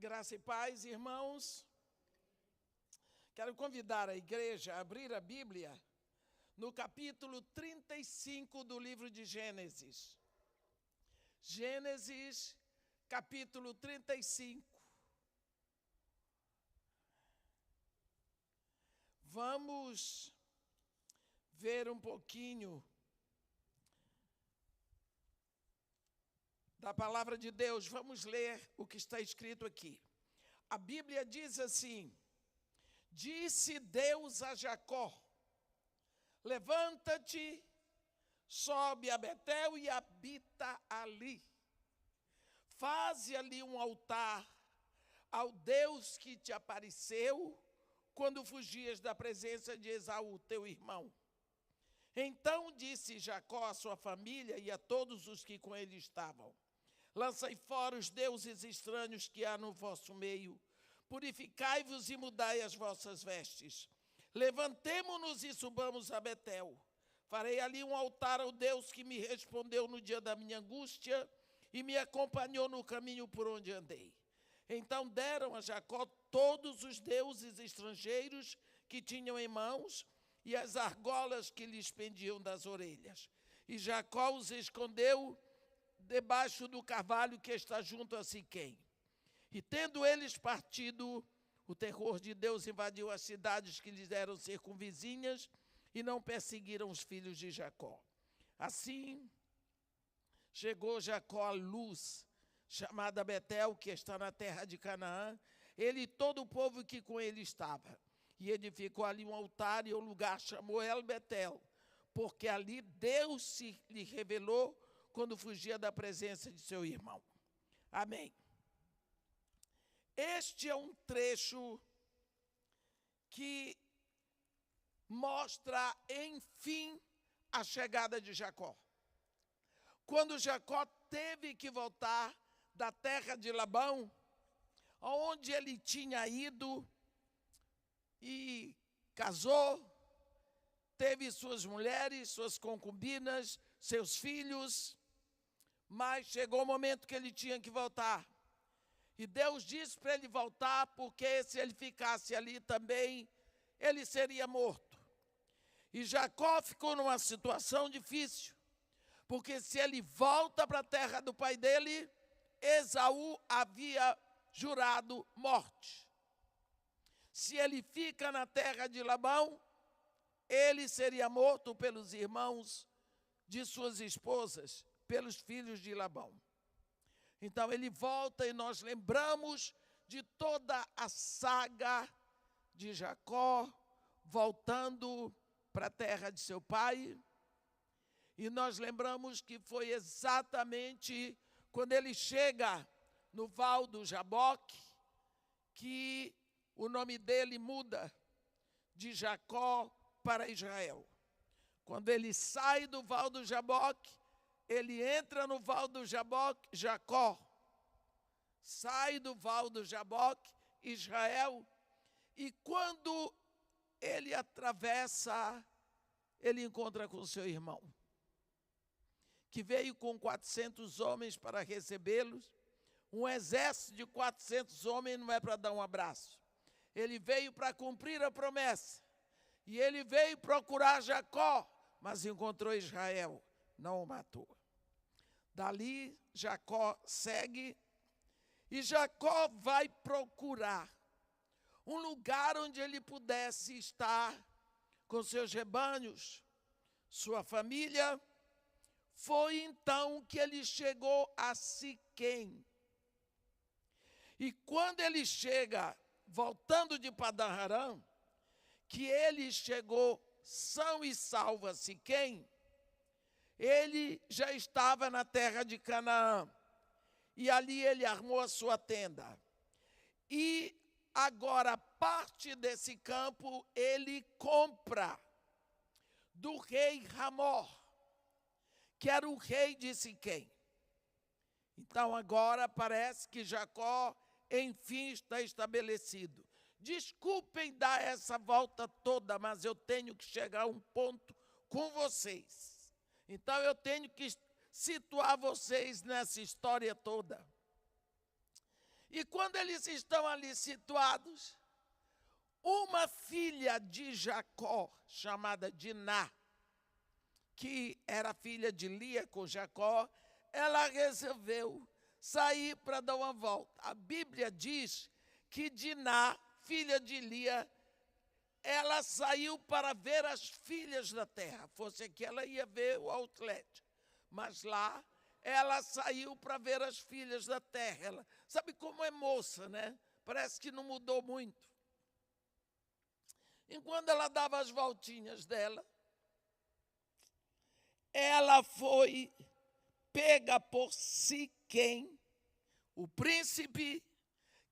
Graça e paz, irmãos. Quero convidar a igreja a abrir a Bíblia no capítulo 35 do livro de Gênesis. Gênesis, capítulo 35. Vamos ver um pouquinho da palavra de Deus. Vamos ler o que está escrito aqui. A Bíblia diz assim: disse Deus a Jacó: levanta-te, sobe a Betel e habita ali. Faze ali um altar ao Deus que te apareceu quando fugias da presença de Esaú, teu irmão. Então disse Jacó à sua família e a todos os que com ele estavam: lançai fora os deuses estranhos que há no vosso meio, purificai-vos e mudai as vossas vestes. Levantemo-nos e subamos a Betel. Farei ali um altar ao Deus que me respondeu no dia da minha angústia e me acompanhou no caminho por onde andei. Então deram a Jacó todos os deuses estrangeiros que tinham em mãos e as argolas que lhes pendiam das orelhas. E Jacó os escondeu debaixo do carvalho que está junto a Siquém. E tendo eles partido, o terror de Deus invadiu as cidades que lhes eram circunvizinhas e não perseguiram os filhos de Jacó. Assim, chegou Jacó à Luz, chamada Betel, que está na terra de Canaã, ele e todo o povo que com ele estava. E edificou ali um altar e o lugar chamou El Betel, porque ali Deus se lhe revelou quando fugia da presença de seu irmão. Amém. Este é um trecho que mostra, enfim, a chegada de Jacó. Quando Jacó teve que voltar da terra de Labão, onde ele tinha ido e casou, teve suas mulheres, suas concubinas, seus filhos, mas chegou o momento que ele tinha que voltar. E Deus disse para ele voltar, porque se ele ficasse ali também, ele seria morto. E Jacó ficou numa situação difícil, porque se ele volta para a terra do pai dele, Esaú havia jurado morte. Se ele fica na terra de Labão, ele seria morto pelos irmãos de suas esposas, pelos filhos de Labão. Então ele volta e nós lembramos de toda a saga de Jacó voltando para a terra de seu pai. E nós lembramos que foi exatamente quando ele chega no Val do Jaboque que o nome dele muda de Jacó para Israel. Quando ele sai do Val do Jaboque, ele entra no Val do Jaboque, Jacó. Sai do Val do Jaboque, Israel. E quando ele atravessa, ele encontra com seu irmão, que veio com 400 homens para recebê-los. Um exército de 400 homens não é para dar um abraço. Ele veio para cumprir a promessa. E ele veio procurar Jacó, mas encontrou Israel, não o matou. Dali, Jacó segue, e Jacó vai procurar um lugar onde ele pudesse estar com seus rebanhos, sua família. Foi então que ele chegou a Siquém. E quando ele chega, voltando de Padã Arã, que ele chegou são e salvo a Siquém, ele já estava na terra de Canaã. E ali ele armou a sua tenda. E agora, parte desse campo, ele compra do rei Ramor, que era o rei de Siquém. Então agora parece que Jacó, enfim, está estabelecido. Desculpem dar essa volta toda, mas eu tenho que chegar a um ponto com vocês. Então eu tenho que situar vocês nessa história toda. E quando eles estão ali situados, uma filha de Jacó, chamada Diná, que era filha de Lia com Jacó, ela resolveu sair para dar uma volta. A Bíblia diz que Diná, filha de Lia, ela saiu para ver as filhas da terra. Fosse aqui, ela ia ver o outlet. Mas lá, ela saiu para ver as filhas da terra. Ela, sabe como é moça, né? Parece que não mudou muito. Enquanto ela dava as voltinhas dela, ela foi pega por Siquém, o príncipe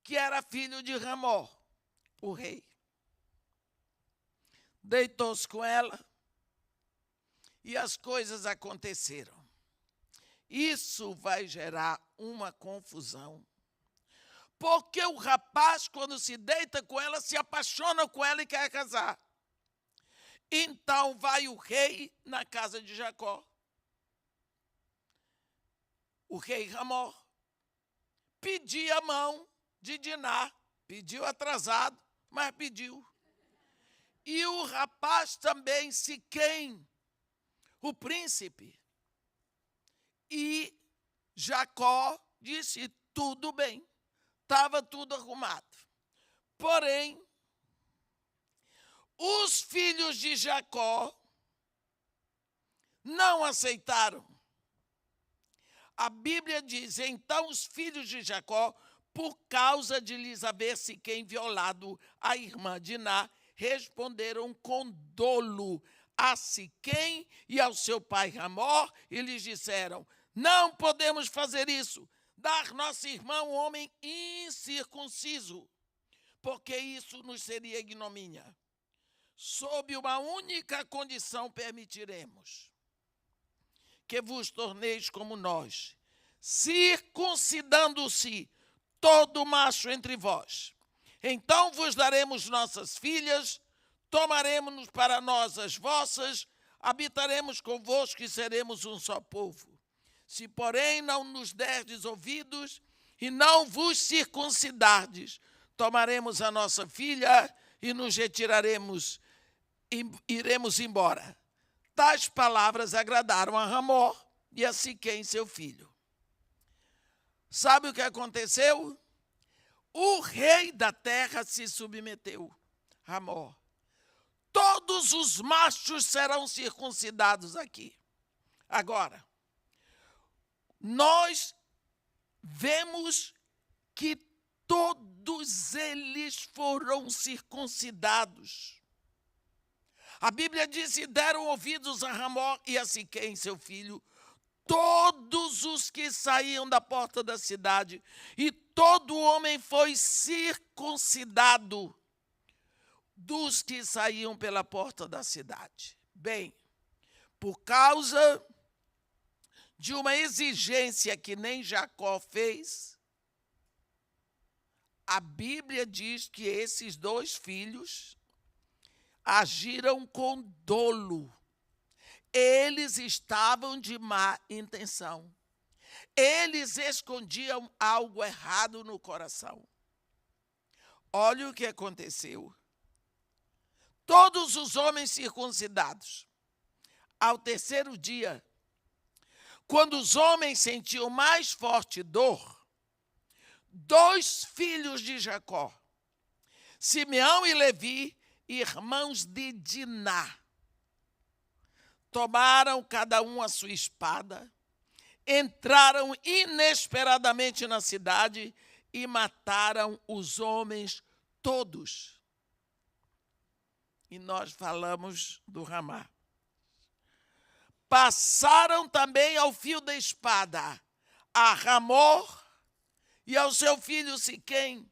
que era filho de Ramor, o rei. Deitou-se com ela e as coisas aconteceram. Isso vai gerar uma confusão. Porque o rapaz, quando se deita com ela, se apaixona com ela e quer casar. Então vai o rei na casa de Jacó. O rei Ramor pediu a mão de Diná. Pediu atrasado, mas pediu. E o rapaz também, Siquém, o príncipe. E Jacó disse, tudo bem. Estava tudo arrumado. Porém, os filhos de Jacó não aceitaram. A Bíblia diz, então os filhos de Jacó, por causa de lhes haver Siquém violado a irmã Diná, responderam com dolo a Siquém e ao seu pai Ramor, e lhes disseram, não podemos fazer isso, dar nossa irmã um homem incircunciso, porque isso nos seria ignomínia. Sob uma única condição permitiremos que vos torneis como nós, circuncidando-se todo macho entre vós. Então vos daremos nossas filhas, tomaremos para nós as vossas, habitaremos convosco e seremos um só povo. Se, porém, não nos derdes ouvidos e não vos circuncidardes, tomaremos a nossa filha e nos retiraremos e iremos embora. Tais palavras agradaram a Ramor e a Siquém, seu filho. Sabe o que aconteceu? O rei da terra se submeteu, Ramor. Todos os machos serão circuncidados aqui. Agora, nós vemos que todos eles foram circuncidados. A Bíblia diz, e deram ouvidos a Ramor e a Siquém, seu filho, todos os que saíam da porta da cidade, e todo homem foi circuncidado dos que saíam pela porta da cidade. Bem, por causa de uma exigência que nem Jacó fez, a Bíblia diz que esses dois filhos agiram com dolo. Eles estavam de má intenção. Eles escondiam algo errado no coração. Olha o que aconteceu. Todos os homens circuncidados, ao terceiro dia, quando os homens sentiam mais forte dor, dois filhos de Jacó, Simeão e Levi, irmãos de Diná, tomaram cada um a sua espada, entraram inesperadamente na cidade e mataram os homens todos. E nós falamos do Ramá. Passaram também ao fio da espada a Ramor e ao seu filho Siquém.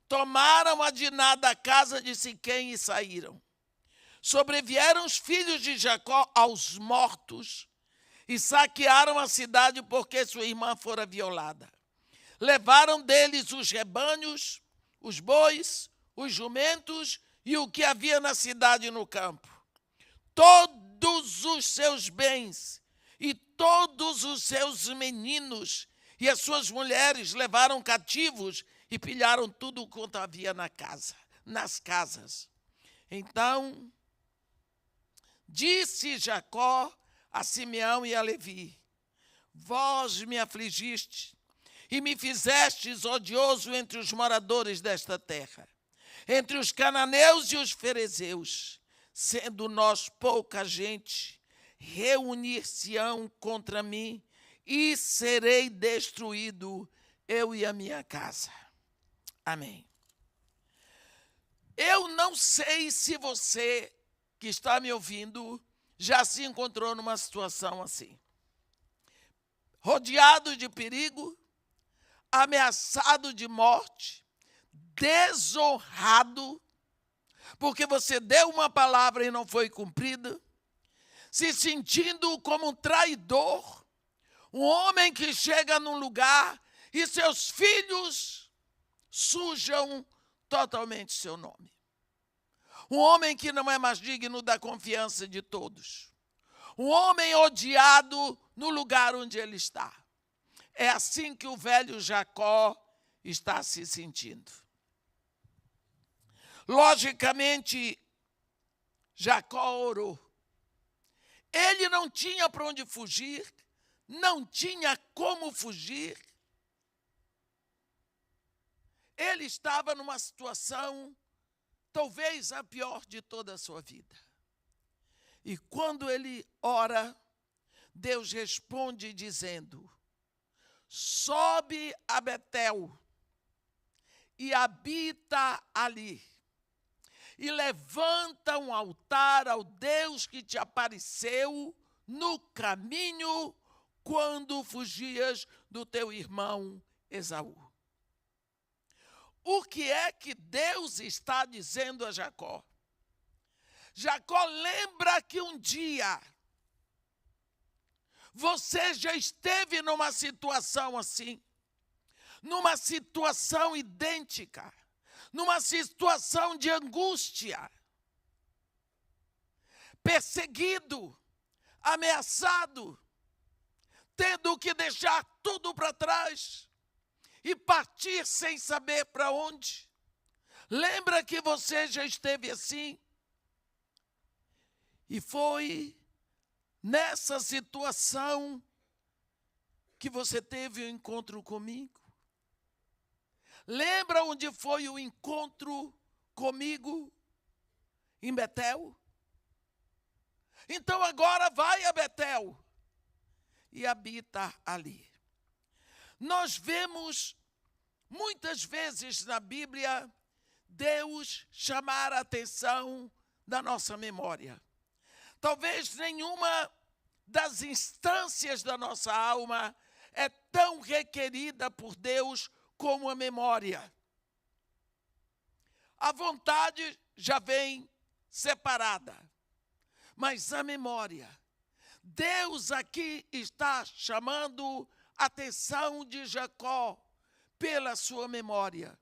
Tomaram a Diná da casa de Siquém e saíram. Sobrevieram os filhos de Jacó aos mortos e saquearam a cidade porque sua irmã fora violada. Levaram deles os rebanhos, os bois, os jumentos e o que havia na cidade e no campo. Todos os seus bens e todos os seus meninos e as suas mulheres levaram cativos e pilharam tudo quanto havia nas casas. Então disse Jacó a Simeão e a Levi: vós me afligistes e me fizestes odioso entre os moradores desta terra, entre os cananeus e os ferezeus. Sendo nós pouca gente, reunir-se-ão contra mim e serei destruído, eu e a minha casa. Amém. Eu não sei se você que está me ouvindo já se encontrou numa situação assim. Rodeado de perigo, ameaçado de morte, desonrado, porque você deu uma palavra e não foi cumprida, se sentindo como um traidor, um homem que chega num lugar e seus filhos sujam totalmente seu nome. Um homem que não é mais digno da confiança de todos. Um homem odiado no lugar onde ele está. É assim que o velho Jacó está se sentindo. Logicamente, Jacó orou. Ele não tinha para onde fugir, não tinha como fugir. Ele estava numa situação, talvez a pior de toda a sua vida. E quando ele ora, Deus responde dizendo: sobe a Betel e habita ali, e levanta um altar ao Deus que te apareceu no caminho quando fugias do teu irmão Esaú. O que é que Deus está dizendo a Jacó? Jacó, lembra que um dia você já esteve numa situação assim, numa situação idêntica, numa situação de angústia, perseguido, ameaçado, tendo que deixar tudo para trás e partir sem saber para onde. Lembra que você já esteve assim? E foi nessa situação que você teve o encontro comigo? Lembra onde foi o encontro comigo? Em Betel? Então agora vai a Betel e habita ali. Nós vemos muitas vezes na Bíblia Deus chamar a atenção da nossa memória. Talvez nenhuma das instâncias da nossa alma é tão requerida por Deus como a memória. A vontade já vem separada, mas a memória, Deus aqui está chamando a atenção de Jacó pela sua memória.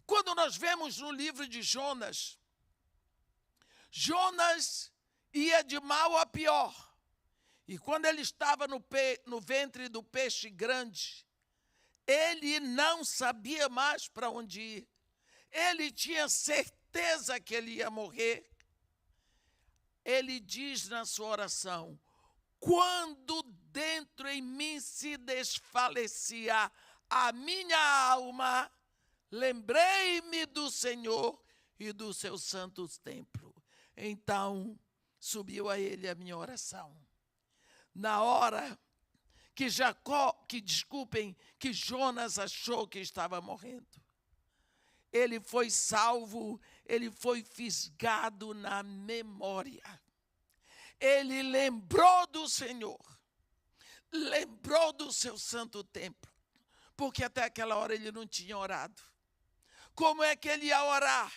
Quando nós vemos no livro de Jonas, Jonas ia de mal a pior. E quando ele estava no ventre do peixe grande, ele não sabia mais para onde ir. Ele tinha certeza que ele ia morrer. Ele diz na sua oração: quando dentro em mim se desfalecia a minha alma, lembrei-me do Senhor e do seu santo templo. Então subiu a ele a minha oração. Na hora que Jonas achou que estava morrendo, ele foi salvo, ele foi fisgado na memória. Ele lembrou do Senhor, lembrou do seu santo templo, porque até aquela hora ele não tinha orado. Como é que ele ia orar?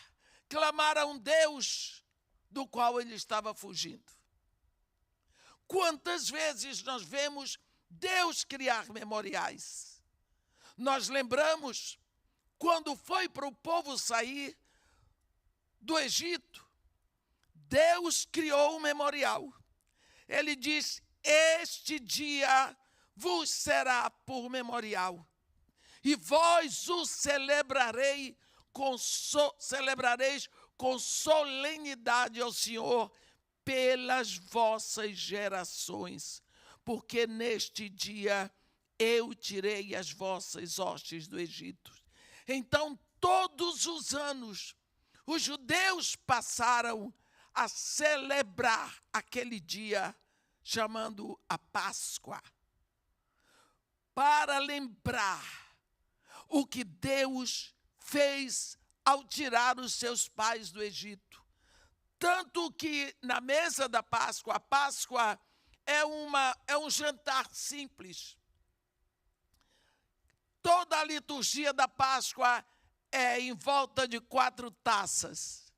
Clamar a um Deus do qual ele estava fugindo. Quantas vezes nós vemos Deus criar memoriais? Nós lembramos quando foi para o povo sair do Egito, Deus criou um memorial. Ele diz: este dia vos será por memorial, e vós o celebrareis com solenidade ao Senhor pelas vossas gerações, porque neste dia eu tirei as vossas hostes do Egito. Então, todos os anos, os judeus passaram a celebrar aquele dia, chamando a Páscoa, para lembrar o que Deus fez ao tirar os seus pais do Egito. Tanto que na mesa da Páscoa, a Páscoa é um jantar simples. Toda a liturgia da Páscoa é em volta de 4 taças.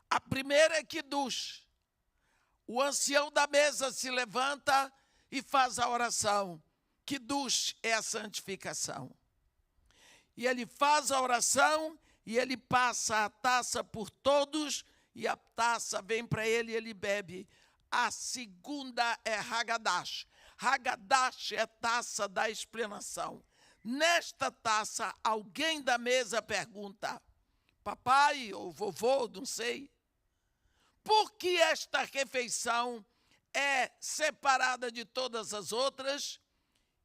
A primeira é Quidush. O ancião da mesa se levanta e faz a oração. Quidush é a santificação. E ele faz a oração e ele passa a taça por todos e a taça vem para ele e ele bebe. A segunda é Hagadash. Hagadash é a taça da explanação. Nesta taça, alguém da mesa pergunta, papai ou vovô, não sei, por que esta refeição é separada de todas as outras?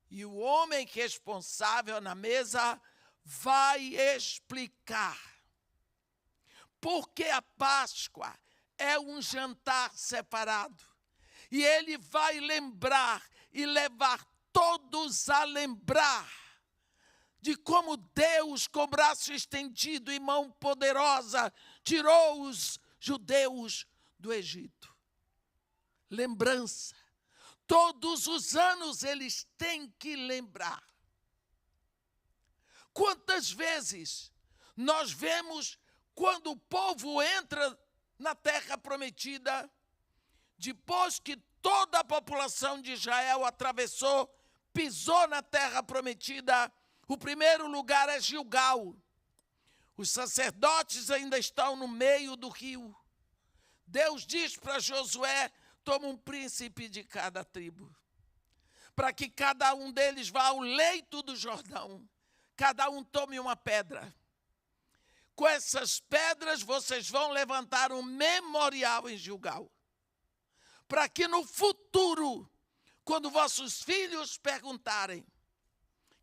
E o homem responsável na mesa vai explicar. Porque a Páscoa é um jantar separado. E ele vai lembrar e levar todos a lembrar de como Deus, com braço estendido e mão poderosa, tirou os judeus do Egito. Lembrança. Todos os anos eles têm que lembrar. Quantas vezes nós vemos quando o povo entra na terra prometida, depois que toda a população de Israel atravessou, pisou na terra prometida, o primeiro lugar é Gilgal. Os sacerdotes ainda estão no meio do rio. Deus diz para Josué, toma um príncipe de cada tribo, para que cada um deles vá ao leito do Jordão, cada um tome uma pedra. Com essas pedras vocês vão levantar um memorial em Gilgal, para que no futuro, quando vossos filhos perguntarem,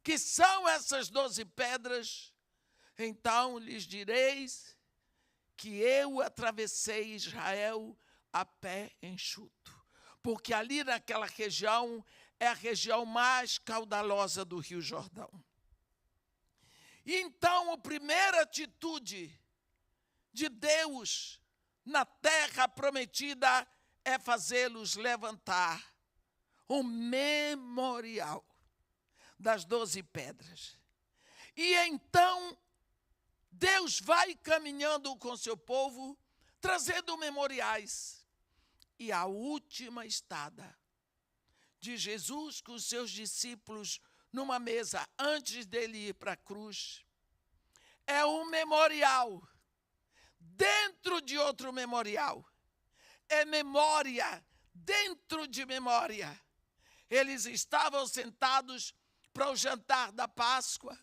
que são essas 12 pedras, então lhes direis que eu atravessei Israel a pé enxuto. Porque ali naquela região é a região mais caudalosa do Rio Jordão. E então a primeira atitude de Deus na terra prometida é fazê-los levantar um memorial das 12 pedras. E então, Deus vai caminhando com seu povo, trazendo memoriais. E a última estada de Jesus com os seus discípulos numa mesa, antes dele ir para a cruz, é um memorial, dentro de outro memorial. É memória, dentro de memória. Eles estavam sentados para o jantar da Páscoa.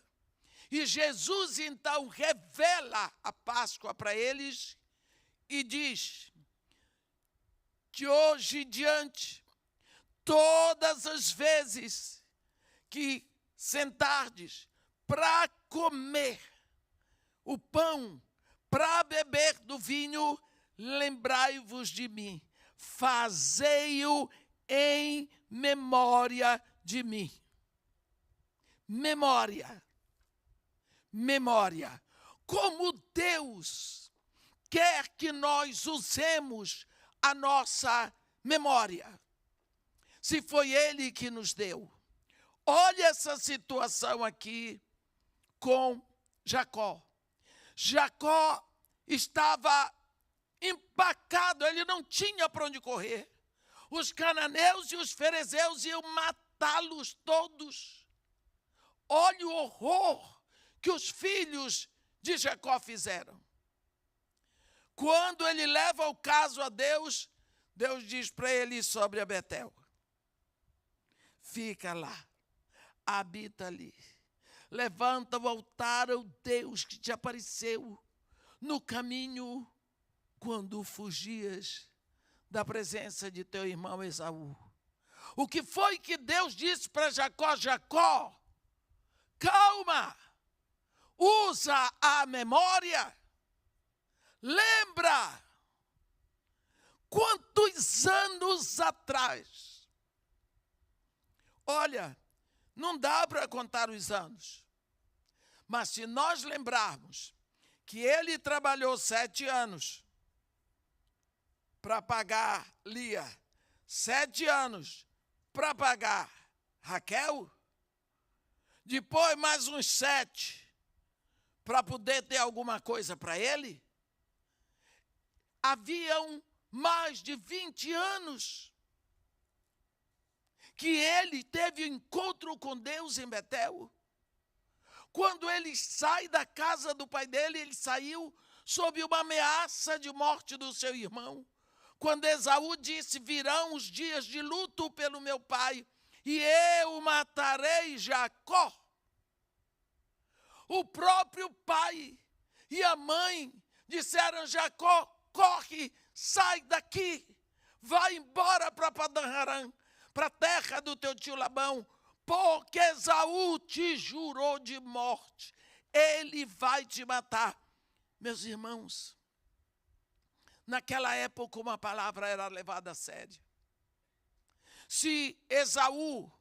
E Jesus, então, revela a Páscoa para eles e diz, de hoje em diante, todas as vezes que sentardes para comer o pão, para beber do vinho, lembrai-vos de mim, fazei-o em memória de mim. Memória. Memória. Como Deus quer que nós usemos a nossa memória. Se foi Ele que nos deu. Olha essa situação aqui com Jacó. Jacó estava empacado, ele não tinha para onde correr. Os cananeus e os ferezeus iam matá-los todos. Olha o horror que os filhos de Jacó fizeram. Quando ele leva o caso a Deus, Deus diz para ele sobre a Betel, fica lá, habita ali. Levanta o altar ao Deus que te apareceu no caminho quando fugias da presença de teu irmão Esaú. O que foi que Deus disse para Jacó? Jacó, calma, usa a memória, lembra quantos anos atrás. Olha, não dá para contar os anos, mas se nós lembrarmos que ele trabalhou 7 anos para pagar Lia, 7 anos para pagar Raquel, depois mais uns 7 para poder ter alguma coisa para ele, haviam mais de 20 anos que ele teve encontro com Deus em Betel. Quando ele sai da casa do pai dele, ele saiu sob uma ameaça de morte do seu irmão. Quando Esaú disse, virão os dias de luto pelo meu pai, e eu matarei Jacó. O próprio pai e a mãe disseram, Jacó, corre, sai daqui, vai embora para Padan-Aram, para a terra do teu tio Labão, porque Esaú te jurou de morte, ele vai te matar. Meus irmãos, naquela época uma palavra era levada a sério. Se Esaú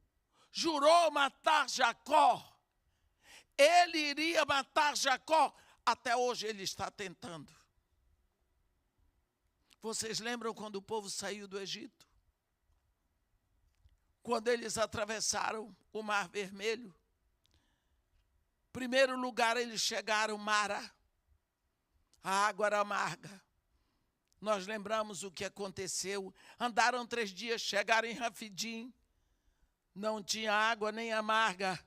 jurou matar Jacó, ele iria matar Jacó. Até hoje ele está tentando. Vocês lembram quando o povo saiu do Egito? Quando eles atravessaram o Mar Vermelho, primeiro lugar eles chegaram Mara, a água era amarga. Nós lembramos o que aconteceu. Andaram 3 dias, chegaram em Rafidim, não tinha água nem amarga,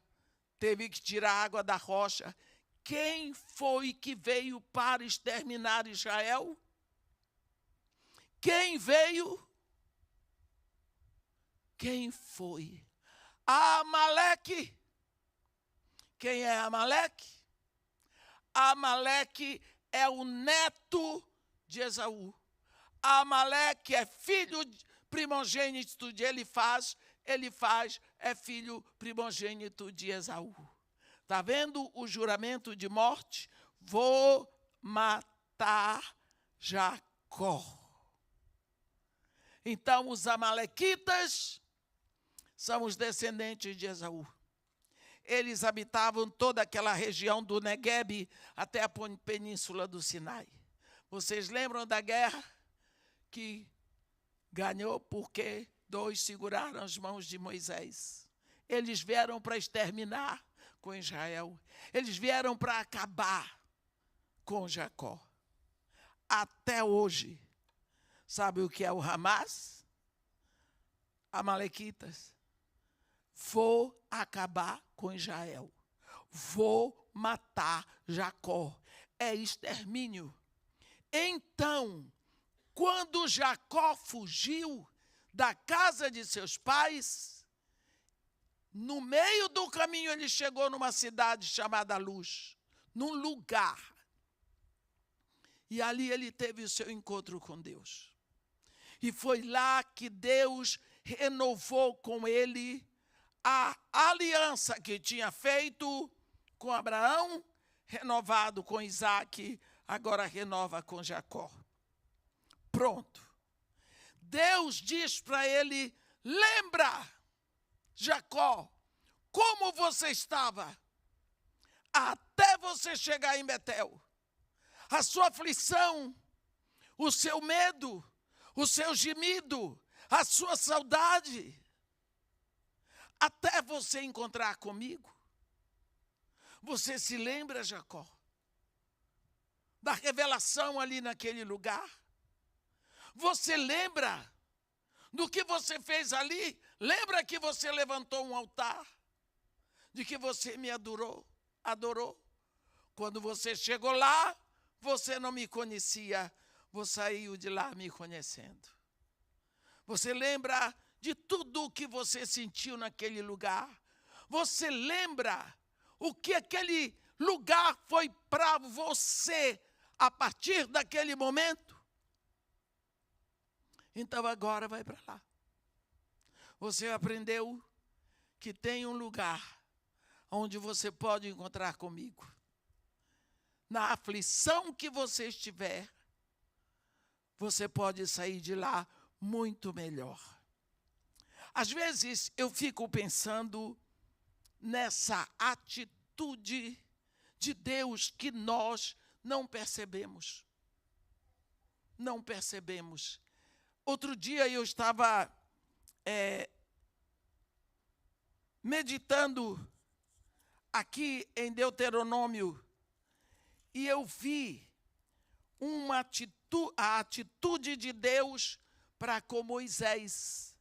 teve que tirar a água da rocha. Quem foi que veio para exterminar Israel? Quem veio? Quem foi? Amaleque. Quem é Amaleque? Amaleque é o neto de Esaú. Amaleque é filho primogênito de Elifaz, é filho primogênito de Esaú. Está vendo o juramento de morte? Vou matar Jacó. Então, os amalequitas são os descendentes de Esaú. Eles habitavam toda aquela região do Neguebe até a península do Sinai. Vocês lembram da guerra que ganhou porque 2 seguraram as mãos de Moisés? Eles vieram para exterminar com Israel. Eles vieram para acabar com Jacó. Até hoje, sabe o que é o Hamas? Amalequitas. Vou acabar com Israel. Vou matar Jacó. É extermínio. Então, quando Jacó fugiu da casa de seus pais, no meio do caminho ele chegou numa cidade chamada Luz, num lugar. E ali ele teve o seu encontro com Deus. E foi lá que Deus renovou com ele a aliança que tinha feito com Abraão, renovado com Isaac, agora renova com Jacó. Pronto. Deus diz para ele, lembra, Jacó, como você estava até você chegar em Betel. A sua aflição, o seu medo, o seu gemido, a sua saudade, até você encontrar comigo. Você se lembra, Jacó, da revelação ali naquele lugar? Você lembra do que você fez ali? Lembra que você levantou um altar? De que você me adorou? Quando você chegou lá, você não me conhecia, você saiu de lá me conhecendo. Você lembra de tudo o que você sentiu naquele lugar? Você lembra o que aquele lugar foi para você a partir daquele momento? Então agora vai para lá. Você aprendeu que tem um lugar onde você pode encontrar comigo. Na aflição que você estiver, você pode sair de lá muito melhor. Às vezes eu fico pensando nessa atitude de Deus que nós não percebemos. Não percebemos. Outro dia eu estava meditando aqui em Deuteronômio e eu vi a atitude de Deus para com Moisés.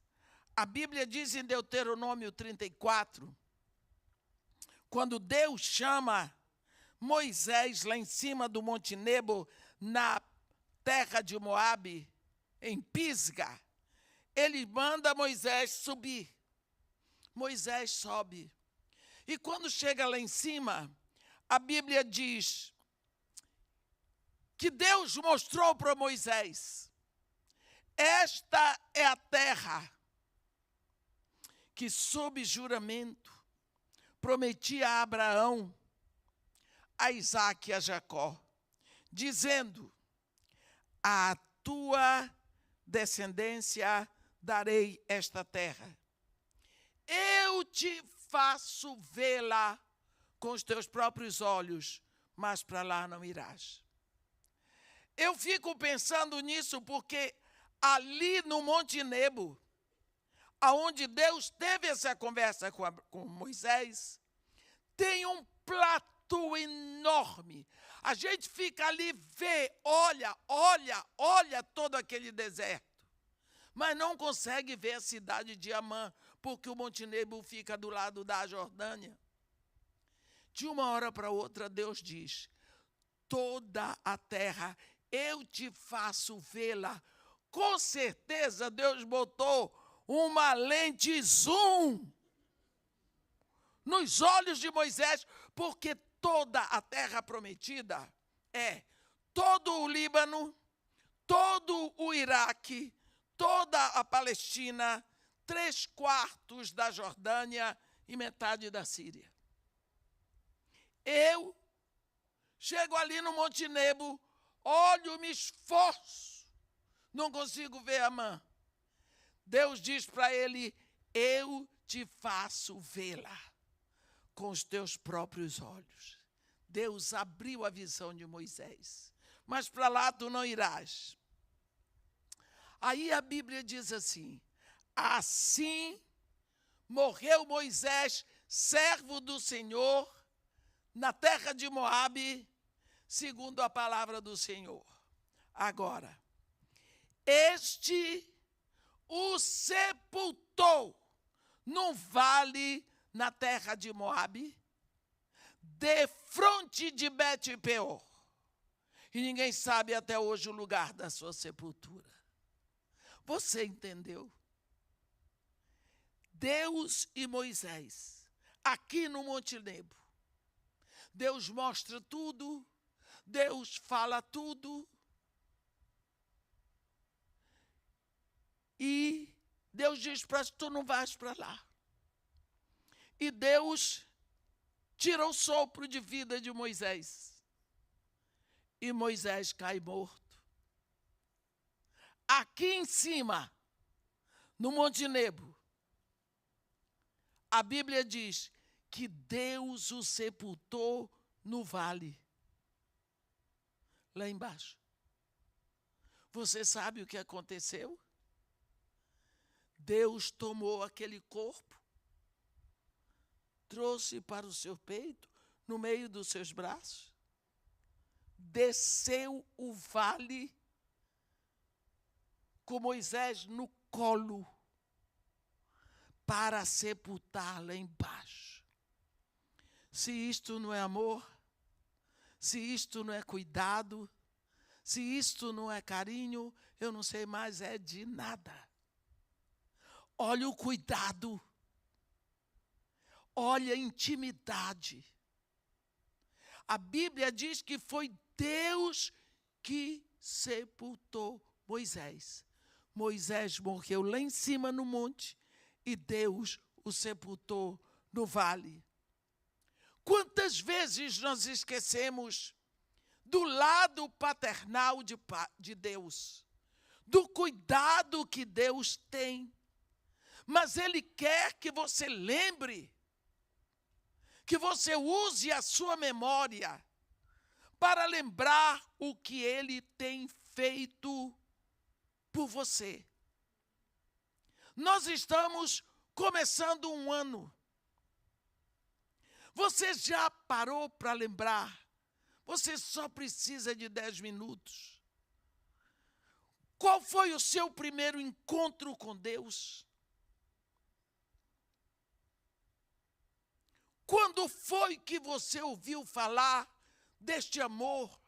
A Bíblia diz em Deuteronômio 34, quando Deus chama Moisés lá em cima do Monte Nebo, na terra de Moabe, em Pisga, ele manda Moisés subir. Moisés sobe. E quando chega lá em cima, a Bíblia diz que Deus mostrou para Moisés: esta é a terra que, sob juramento, prometi a Abraão, a Isaque e a Jacó, dizendo: à tua descendência darei esta terra. Eu te faço vê-la com os teus próprios olhos, mas para lá não irás. Eu fico pensando nisso porque ali no Monte Nebo, aonde Deus teve essa conversa com Moisés, tem um plato enorme. A gente fica ali, vê, olha todo aquele deserto, mas não consegue ver a cidade de Amã, porque o Monte Nebo fica do lado da Jordânia. De uma hora para outra, Deus diz: toda a terra eu te faço vê-la. Com certeza Deus botou uma lente zoom nos olhos de Moisés, porque toda a terra prometida é todo o Líbano, todo o Iraque, toda a Palestina, 3/4 da Jordânia e metade da Síria. Eu chego ali no Monte Nebo, olho, me esforço, não consigo ver Amã. Deus diz para ele: eu te faço vê-la com os teus próprios olhos. Deus abriu a visão de Moisés. Mas para lá tu não irás. Aí a Bíblia diz assim: assim morreu Moisés, servo do Senhor, na terra de Moabe, segundo a palavra do Senhor. Agora, este o sepultou num vale na terra de Moabe, defronte de Bet-peor. E ninguém sabe até hoje o lugar da sua sepultura. Você entendeu? Deus e Moisés, aqui no Monte Nebo, Deus mostra tudo, Deus fala tudo, e Deus diz para tu não vais para lá. E Deus tira o sopro de vida de Moisés. E Moisés cai morto. Aqui em cima, no Monte Nebo, a Bíblia diz que Deus o sepultou no vale. Lá embaixo. Você sabe o que aconteceu? Deus tomou aquele corpo, trouxe para o seu peito, no meio dos seus braços, desceu o vale com Moisés no colo para sepultar lá embaixo. Se isto não é amor, se isto não é cuidado, se isto não é carinho, eu não sei mais é de nada. Olha o cuidado, Olha a intimidade. A Bíblia diz que foi Deus que sepultou Moisés. Moisés morreu lá em cima no monte e Deus o sepultou no vale. Quantas vezes nós esquecemos do lado paternal de Deus, do cuidado que Deus tem, mas Ele quer que você lembre, que você use a sua memória para lembrar o que Ele tem feito por você. Nós estamos começando um ano. Você já parou para lembrar? Você só precisa de 10 minutos. Qual foi o seu primeiro encontro com Deus? Quando foi que você ouviu falar deste amor?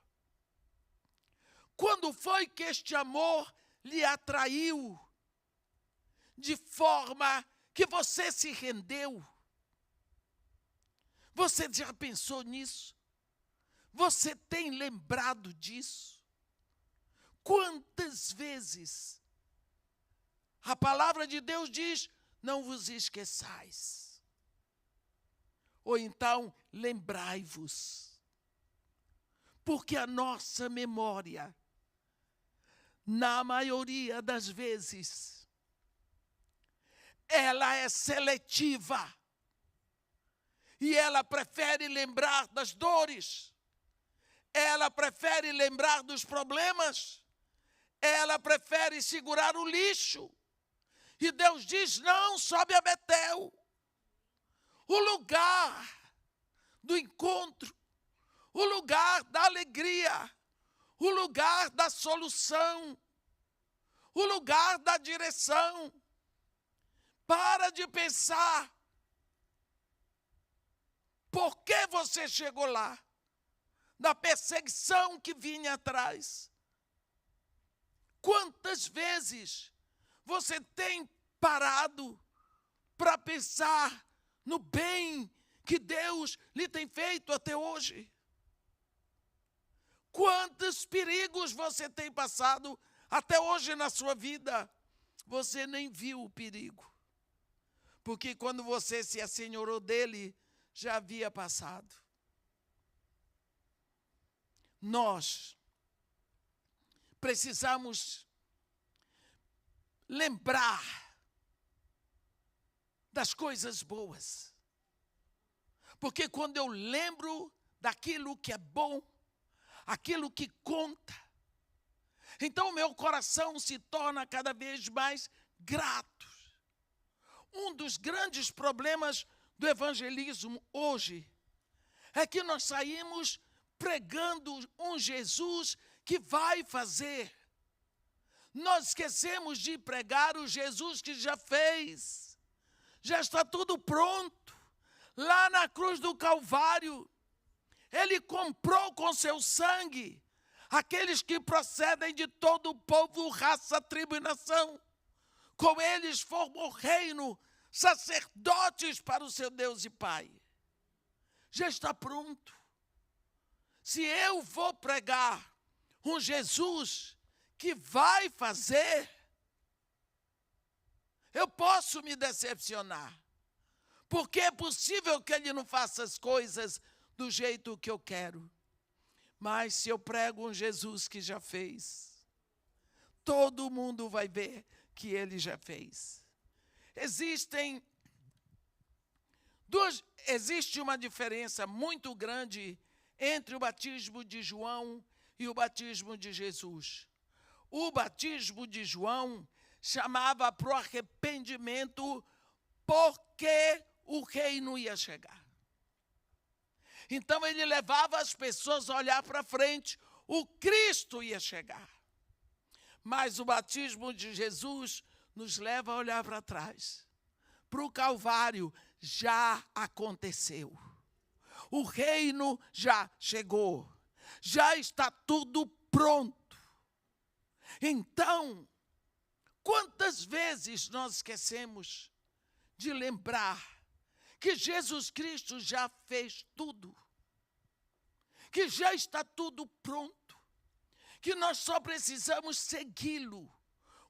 Quando foi que este amor lhe atraiu de forma que você se rendeu? Você já pensou nisso? Você tem lembrado disso? Quantas vezes a palavra de Deus diz, não vos esqueçais. Ou então, lembrai-vos. Porque a nossa memória, na maioria das vezes, ela é seletiva. E ela prefere lembrar das dores. Ela prefere lembrar dos problemas. Ela prefere segurar o lixo. E Deus diz, não, sobe a Betel. O lugar do encontro. O lugar da alegria. O lugar da solução. O lugar da direção. Para de pensar. Por que você chegou lá? Da perseguição que vinha atrás. Quantas vezes você tem parado para pensar no bem que Deus lhe tem feito até hoje? Quantos perigos você tem passado até hoje na sua vida? Você nem viu o perigo. Porque quando você se assenhorou dele, já havia passado. Nós precisamos lembrar das coisas boas. Porque quando eu lembro daquilo que é bom, aquilo que conta, então o meu coração se torna cada vez mais grato. Um dos grandes problemas do evangelismo hoje é que nós saímos pregando um Jesus que vai fazer. Nós esquecemos de pregar o Jesus que já fez. Já está tudo pronto. Lá na cruz do Calvário, Ele comprou com seu sangue aqueles que procedem de todo o povo, raça, tribo e nação. Com eles formou reino, sacerdotes para o seu Deus e Pai. Já está pronto. Se eu vou pregar um Jesus que vai fazer, eu posso me decepcionar. Porque é possível que Ele não faça as coisas do jeito que eu quero. Mas se eu prego um Jesus que já fez, todo mundo vai ver que Ele já fez. Existe uma diferença muito grande entre o batismo de João e o batismo de Jesus. O batismo de João chamava para o arrependimento porque o reino ia chegar. Então ele levava as pessoas a olhar para frente, o Cristo ia chegar. Mas o batismo de Jesus nos leva a olhar para trás. Para o Calvário já aconteceu. O reino já chegou. Já está tudo pronto. Então, quantas vezes nós esquecemos de lembrar que Jesus Cristo já fez tudo, que já está tudo pronto, que nós só precisamos segui-lo.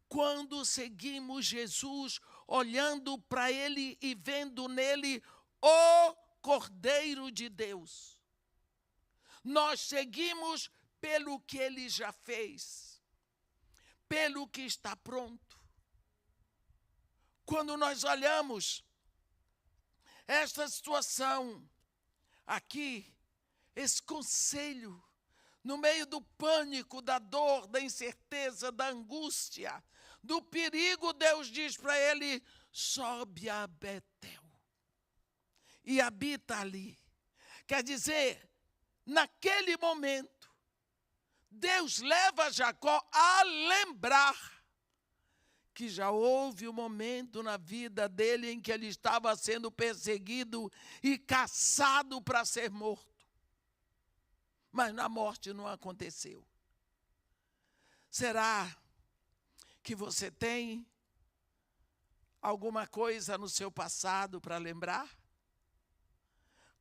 Quando seguimos Jesus, olhando para Ele e vendo nele o Cordeiro de Deus, nós seguimos pelo que Ele já fez, pelo que está pronto. Quando nós olhamos esta situação aqui, esse conselho, no meio do pânico, da dor, da incerteza, da angústia, do perigo, Deus diz para ele: sobe a Betel e habita ali. Quer dizer, naquele momento, Deus leva Jacó a lembrar que já houve um momento na vida dele em que ele estava sendo perseguido e caçado para ser morto. Mas na morte não aconteceu. Será que você tem alguma coisa no seu passado para lembrar?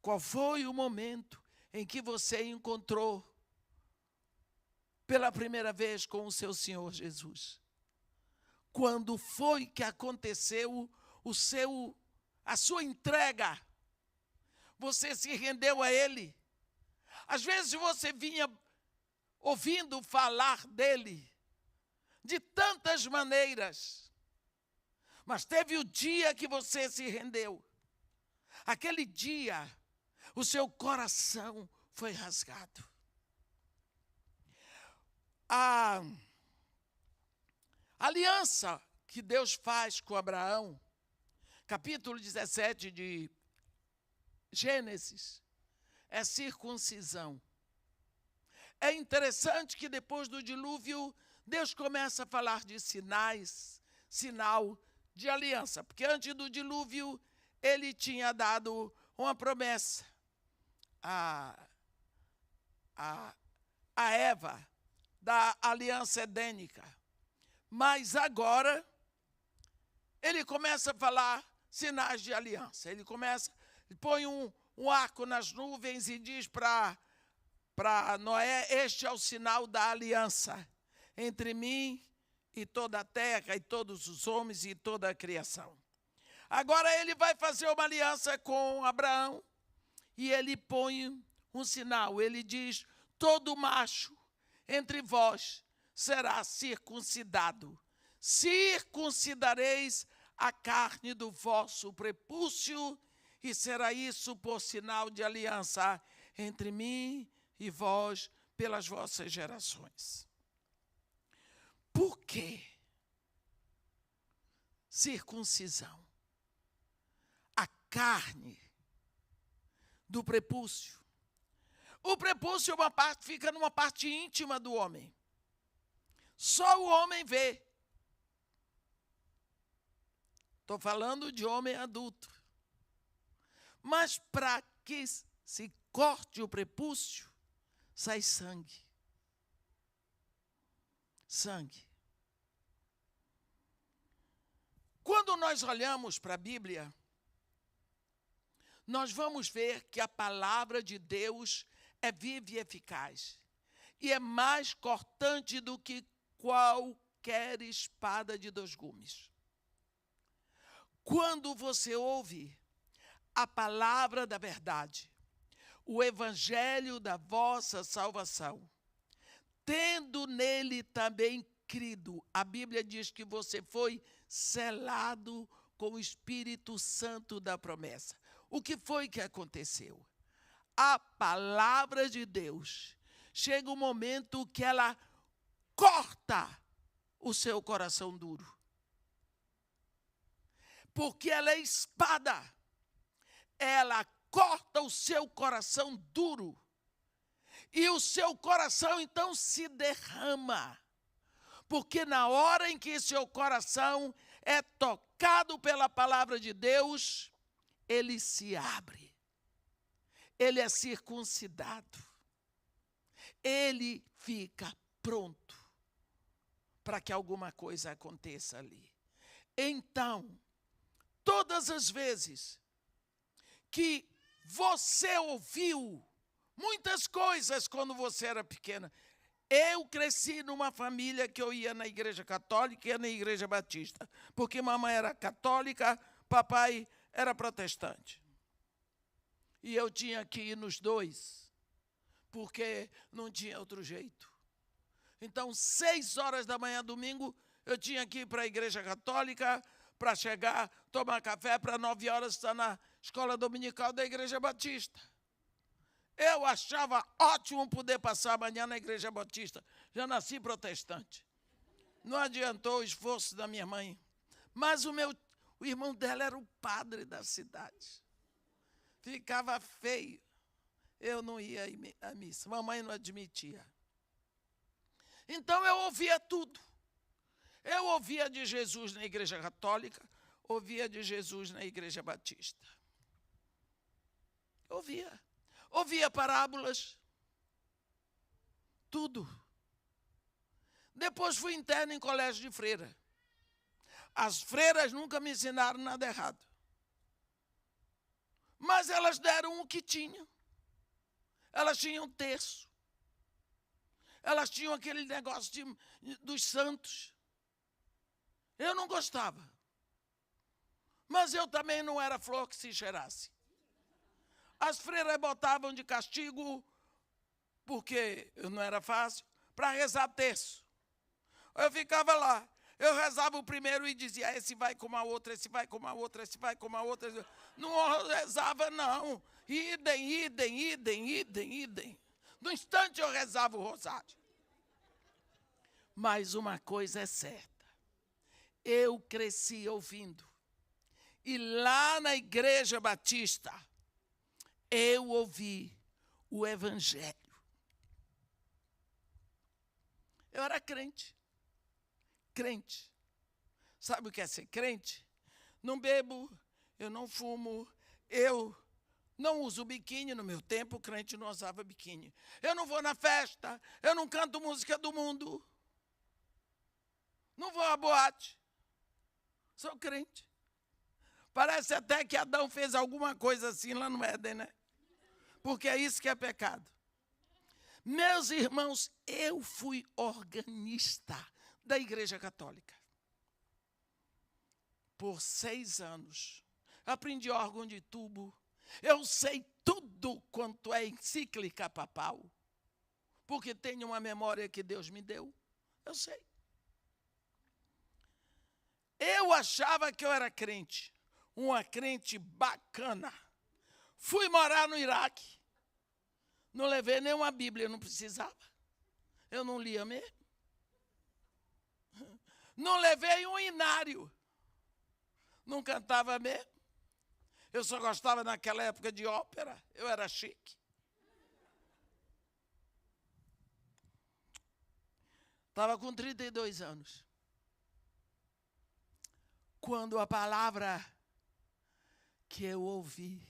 Qual foi o momento em que você encontrou pela primeira vez com o seu Senhor Jesus? Quando foi que aconteceu a sua entrega? Você se rendeu a Ele? Às vezes você vinha ouvindo falar dele de tantas maneiras, mas teve o dia que você se rendeu. Aquele dia, o seu coração foi rasgado. A aliança que Deus faz com Abraão, capítulo 17 de Gênesis, é circuncisão. É interessante que depois do dilúvio, Deus começa a falar de sinais, sinal de aliança. Porque antes do dilúvio, ele tinha dado uma promessa a Eva, da aliança edênica. Mas agora, ele começa a falar sinais de aliança. Ele põe um arco nas nuvens e diz para Noé: este é o sinal da aliança entre mim e toda a terra, e todos os homens e toda a criação. Agora ele vai fazer uma aliança com Abraão e ele põe um sinal. Ele diz: todo macho entre vós será circuncidado. Circuncidareis a carne do vosso prepúcio, e será isso por sinal de aliança entre mim e vós pelas vossas gerações. Por quê? Circuncisão. A carne do prepúcio. O prepúcio é uma parte, fica numa parte íntima do homem. Só o homem vê. Estou falando de homem adulto. Mas para que se corte o prepúcio, sai sangue. Sangue. Quando nós olhamos para a Bíblia, nós vamos ver que a palavra de Deus é viva e eficaz. E é mais cortante do que qualquer espada de 2 gumes. Quando você ouve a palavra da verdade, o evangelho da vossa salvação, tendo nele também crido, a Bíblia diz que você foi selado com o Espírito Santo da promessa. O que foi que aconteceu? A palavra de Deus, chega um momento que ela corta o seu coração duro. Porque ela é espada. Ela corta o seu coração duro. E o seu coração, então, se derrama. Porque na hora em que seu coração é tocado pela palavra de Deus, ele se abre. Ele é circuncidado. Ele fica pronto para que alguma coisa aconteça ali. Então, todas as vezes que você ouviu muitas coisas quando você era pequena. Eu cresci numa família que eu ia na igreja católica e ia na igreja batista, porque mamãe era católica, papai era protestante. E eu tinha que ir nos dois, porque não tinha outro jeito. Então, 6h, domingo, eu tinha que ir para a igreja católica, para chegar, tomar café, para 9h estar na escola dominical da igreja batista. Eu achava ótimo poder passar a manhã na igreja batista. Já nasci protestante. Não adiantou o esforço da minha mãe. Mas o irmão dela era o padre da cidade. Ficava feio. Eu não ia à missa. Mamãe não admitia. Então eu ouvia tudo. Eu ouvia de Jesus na igreja católica, ouvia de Jesus na igreja batista. Ouvia parábolas, tudo. Depois fui interno em colégio de freira. As freiras nunca me ensinaram nada errado. Mas elas deram o que tinham. Elas tinham terço. Elas tinham aquele negócio dos santos. Eu não gostava. Mas eu também não era flor que se cheirasse. As freiras botavam de castigo, porque não era fácil, para rezar terço. Eu ficava lá. Eu rezava o primeiro e dizia, esse vai com a outra, esse vai com a outra, esse vai com a outra. Não rezava, não. Idem. No instante eu rezava o rosário. Mas uma coisa é certa. Eu cresci ouvindo. E lá na igreja batista, eu ouvi o evangelho. Eu era crente. Sabe o que é ser crente? Não bebo, eu não fumo, eu não uso biquíni. No meu tempo, o crente não usava biquíni. Eu não vou na festa, eu não canto música do mundo. Não vou à boate. Sou crente. Parece até que Adão fez alguma coisa assim lá no Éden, né? Porque é isso que é pecado. Meus irmãos, eu fui organista da Igreja Católica. Por 6 anos. Aprendi órgão de tubo. Eu sei tudo quanto é encíclica papal. Porque tenho uma memória que Deus me deu. Eu sei. Eu achava que eu era crente. Uma crente bacana. Fui morar no Iraque. Não levei nenhuma Bíblia, não precisava. Eu não lia mesmo. Não levei um inário. Não cantava mesmo. Eu só gostava naquela época de ópera. Eu era chique. Estava com 32 anos. Quando a palavra que eu ouvi,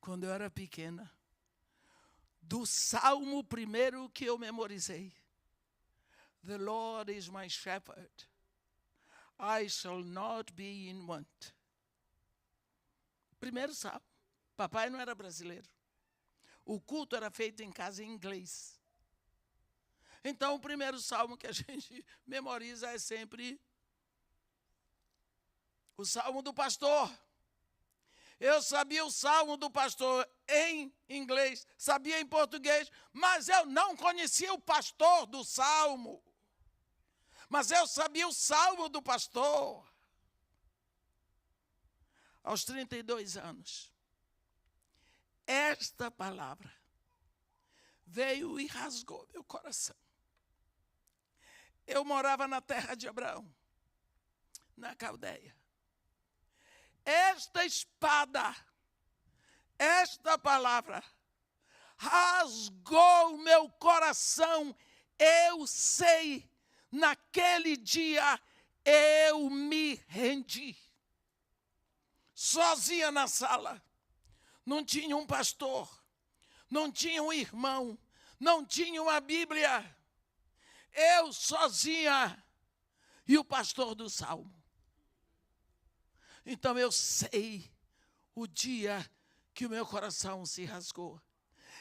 quando eu era pequena, do Salmo primeiro que eu memorizei. The Lord is my shepherd. I shall not be in want. Primeiro salmo. Papai não era brasileiro. O culto era feito em casa em inglês. Então, o primeiro salmo que a gente memoriza é sempre o salmo do pastor. Eu sabia o salmo do pastor em inglês, sabia em português, mas eu não conhecia o pastor do salmo. Mas eu sabia o salmo do pastor. Aos 32 anos, esta palavra veio e rasgou meu coração. Eu morava na terra de Abraão, na Caldeia. Esta espada, esta palavra, rasgou meu coração. Eu sei, naquele dia, eu me rendi. Sozinha na sala. Não tinha um pastor, não tinha um irmão, não tinha uma Bíblia. Eu sozinha e o pastor do salmo. Então eu sei o dia que o meu coração se rasgou.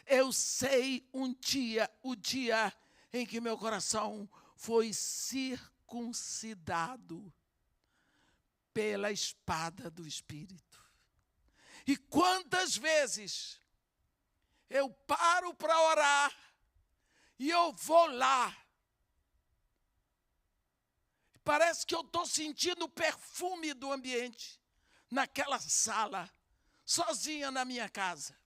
Eu sei o dia em que meu coração foi circuncidado pela espada do Espírito. E quantas vezes eu paro para orar e eu vou lá. Parece que eu estou sentindo o perfume do ambiente naquela sala, sozinha na minha casa.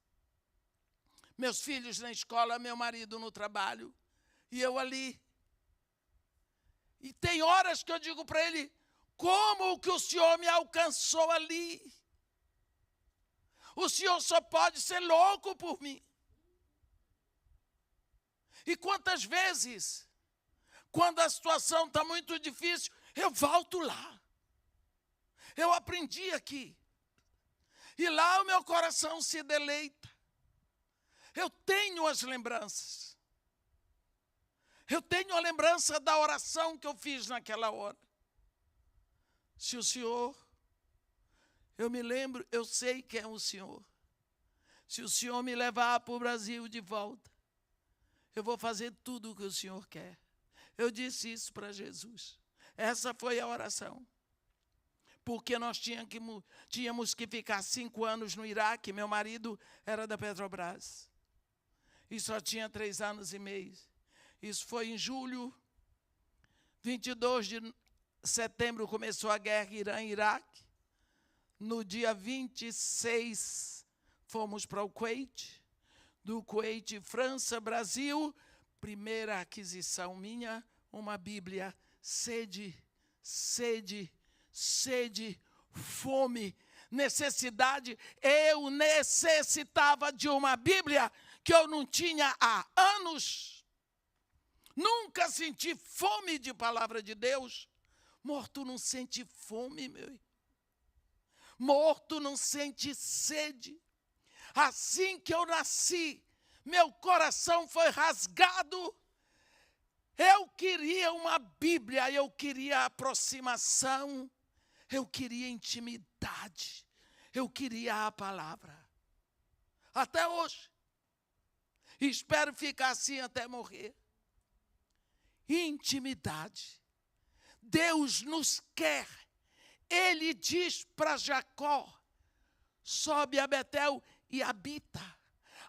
Meus filhos na escola, meu marido no trabalho, e eu ali. E tem horas que eu digo para ele, como que o Senhor me alcançou ali? O Senhor só pode ser louco por mim. E quantas vezes, quando a situação está muito difícil, eu volto lá. Eu aprendi aqui. E lá o meu coração se deleita. Eu tenho as lembranças. Eu tenho a lembrança da oração que eu fiz naquela hora. Se o Senhor, eu me lembro, eu sei que é o Senhor. Se o Senhor me levar para o Brasil de volta, eu vou fazer tudo o que o Senhor quer. Eu disse isso para Jesus. Essa foi a oração. Porque nós tínhamos que ficar 5 anos no Iraque. Meu marido era da Petrobras. E só tinha 3 anos e meio. Isso foi em julho. 22 de setembro começou a guerra Irã-Iraque. No dia 26 fomos para o Kuwait. Do Kuwait, França, Brasil. Primeira aquisição minha, uma Bíblia. Sede, fome, necessidade. Eu necessitava de uma Bíblia que eu não tinha há anos. Nunca senti fome de palavra de Deus. Morto não sente fome, meu. Morto não sente sede. Assim que eu nasci, meu coração foi rasgado. Eu queria uma Bíblia, eu queria aproximação, eu queria intimidade, eu queria a palavra. Até hoje. E espero ficar assim até morrer. Intimidade. Deus nos quer. Ele diz para Jacó, sobe a Betel e habita.